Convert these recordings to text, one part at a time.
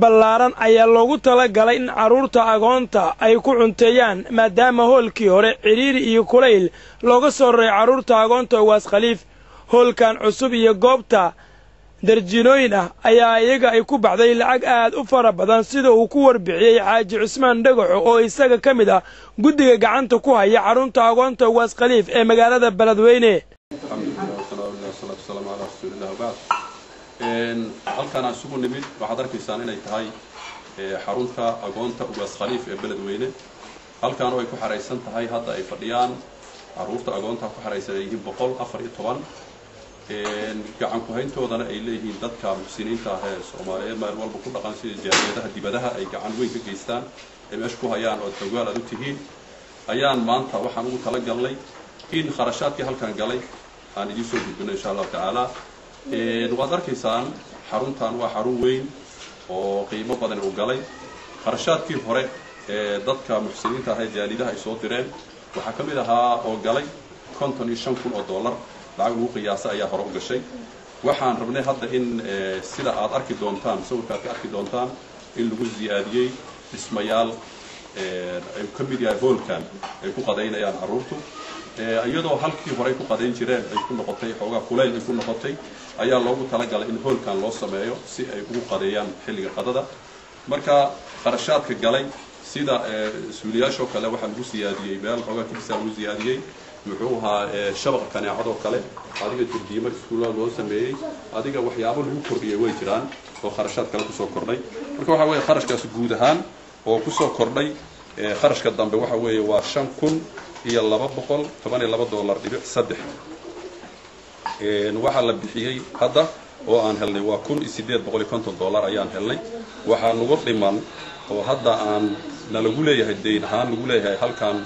ballaaran ayaa loogu talagalay in caruurta agoonta ay ku cunteeyaan maadaama hoolkii hore ciriiri iyo kulayl looga soo raray caruurta agoonta Ugaas Khaliif. hoolkan cusub iyo goobta darjiinooyin ah ayaa iyaga ay ku baxday lacag aad u fara badan sida uu ku warbixiyay Xaaji Cusmaan Dhagaxo oo isaga ka mid ah guddiga gacanta ku haya caruurta agoonta Ugaas Khaliif ee magaalada Beledweyne. halkan aan sugu nimid waxaad arkaysaan inay tahay xarunta agoonta Ugaas Khaliif ee Beledweyne. halkan oo ay ku xareysan tahay hadda ay fadhiyaan caruurta agoonta ku xareysan yihiin 114 gacan ku hayntoodana ay leeyihiin dadka muxsiniinta ah ee Soomaaliyeed meel walba ku dhaqan sida jaaliyadaha dibadaha ay gacan weyn ka geystaan ee meesha ku hayaan oo tawaal aad u tihiin ayaan maanta waxaan ugu talagalnay in kharashaadkii halkan galay aan idin soo gudbino insha Allah taala. waad arkaysaan xaruntan waa xarun weyn oo qiimo badan u galay. kharashaadkii hore ee dadka muxsiniinta ah ee jaaliyadaha ay soo direen waxa ka mid ahaa oo galay $55,000 lacag ugu qiyaasa ayaa hore u gashay. waxaan rabnay hadda in sida aad arki doontaan sawirka aad arki doontaan in lagu ziyaadiyay dhismayaal ay ka mid yahay hoolkan ay ku qadeynayaan caruurtu iyadoo halkii hore ku qadeyn jireen ay ku noqotay xoogaa kulayl ay ku noqotay ayaa loogu talagalay in hoolkan loo sameeyo si ay ugu qadeeyaan xilliga qadada. marka qarashaadka galay sida suuliyaasho kale waxa lagu siyaadiyay meel xoogaa kibisa lagu siyaadiyay muxuu ahaa shabaqa kaneecado kale adiga turdiimo iskuulada loo sameeyay adiga waxyaabo lagu kordhiyay way jiraan oo qarashaad kale ku soo kordhay. marka waxa weeye qarashkaas guud ahaan oo ku soo kordhay qarashka dambe waxa weeye waa $5,212.3 waxa la bixiyay hadda oo aan helnay waa $1,850 ayaan helnay. waxa nagu dhiman oo hadda aan lagu leeyahay deyn ahaan lagu leeyahay halkan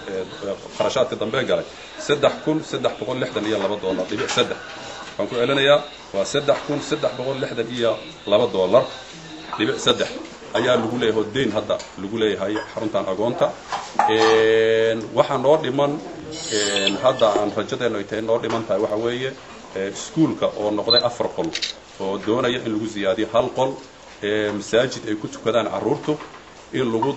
qarashaadka dambe galay $3,362.3 waxaan ku celinayaa waa $3,362.3 ayaa lagu leeyahay deyn hadda lagu leeyahay xaruntan agoonta. waxa noo dhiman hadda aan rajadeena ay tahay noo dhiman tahay waxa weeye iskuulka oo noqday 4 qol oo doonaya in lagu ziyaadiyo 1 qol masaajid ay ku tukadaan caruurtu in lagu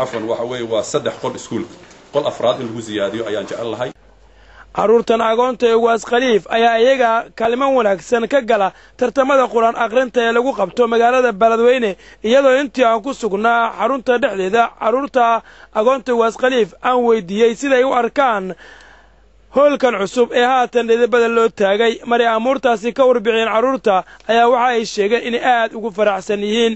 afan waxa weeye waa 3 qol iskuulka qol afraad in lagu ziyaadiyo ayaan jecel lahay. caruurtan agoonta ee Ugaas Khaliif ayaa iyaga kaalmo wanaagsan ka gala tartamada Quraan aqrinta ee lagu qabto magaalada Beledweyne iyadoo intii aan ku sugnaa xarunta dhexdeeda caruurta agoonta Ugaas Khaliif aan weydiiyay sida ay u arkaan hoolkan cusub ee haatan dhidibada loo taagay. mari amuurtaasi ka warbixin caruurta ayaa waxa ay sheegeen in aad ugu faraxsan yihiin.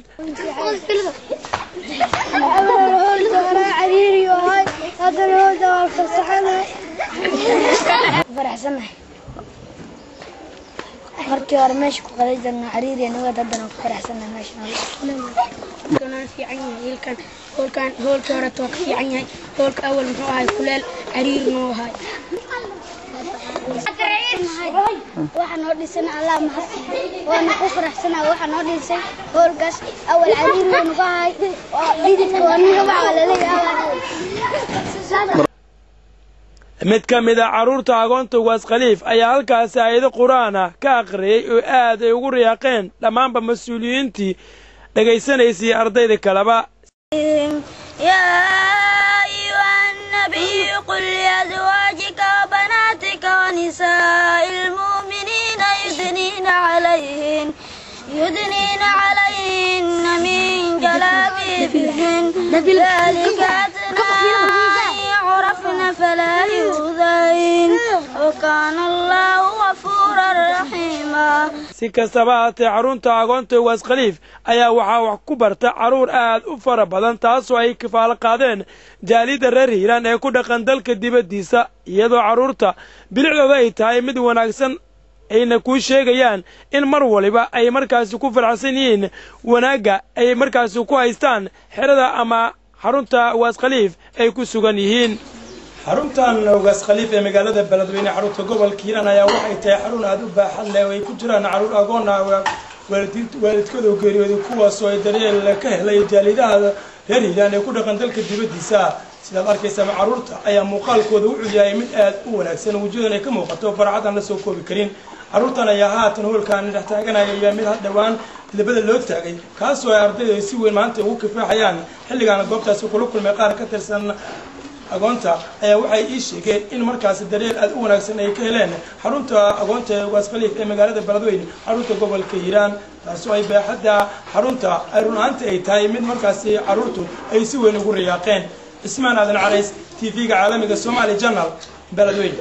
فرحسنا مركي ورمش قليلنا عريري أنا ودنا فرحسنا ماشي كان في عيني هول كان ورتوك في عيني هول أول من هاي كلال عرير نو هاي waxaan oo dhisana Allah mahadsan waana ku faraxsana waxaan oo dhisay hoolkaas awal cariir weyn uga hay oo ciidka waniga waxa la leeyahay. mid ka mid ah caruurta agoonta Ugaas Khaliif ayaa halkaas aayado Quraan ah ka aqriyay oo aad ay ugu riyaaqeen dhamaanba mas'uuliyiintii dhageysanaysay ardayda kalaba. ya ayyuhan nabiy qul li azwajika wa banatika wa nisa'il mu'minina yudnina 'alayhinna min jalabibihin dhalika عرفنا فلا يؤذين وكان الله غفورا رحيما. si kastaba haatee xarunta agoonta Ugaas Khaliif ayaa waxaa wax ku barta caruur aad u fara badan taasoo ay kifaalo qaadeen jaalida reer Hiiraan ee ku dhaqan dalka dibadiisa iyadoo caruurta bilicdooda ay tahay mid wanaagsan ayna ku sheegayaan in mar waliba ay markaasi ku farxsan yihiin wanaaga ay markaasi ku haystaan xirada ama xarunta Ugaas Khaliif ay ku sugan yihiin. xaruntan Ugaas Khaliif ee magaalada Beledweyne xarunta gobolka Hiiraan ayaa waxay tahay xarun aad u baaxad leh oo ay ku jiraan caruur agoon ah waalidkooda geeriyooday kuwaas oo ay daryeel ka helay jaaliyadaha reer Hiiraan ee ku dhaqan dalka dibadiisa. sidaad arkaysaa caruurta ayaa muuqaalkooda u yahay mid aad u wanaagsan wajahooda ay ka muuqato farxad aan la soo koobi karin. caruurtan ayaa haatan hoolkan dhex taaganaya mid dhawaan dilbada loo taagay kaasoo ay ardaydu ay si weyn maanta ugu kifaaxayaan xilligaana goobtaasi kula kulmay qaar ka tirsan agoonta ayaa waxay ii sheegeen in markaasi daryeel aad u wanaagsan ay ka heleen xarunta agoonta ee ugaas khaliif ee magaalada beledweyne xarunta gobolka hiiraan taasoo ay baaxadda xarunta ay run ahaanti ay tahay mid markaasi caruurtu ay si weyn ugu riyaaqeen cismaan aadan calays TV-ga caalamiga Somali Channel beledweyne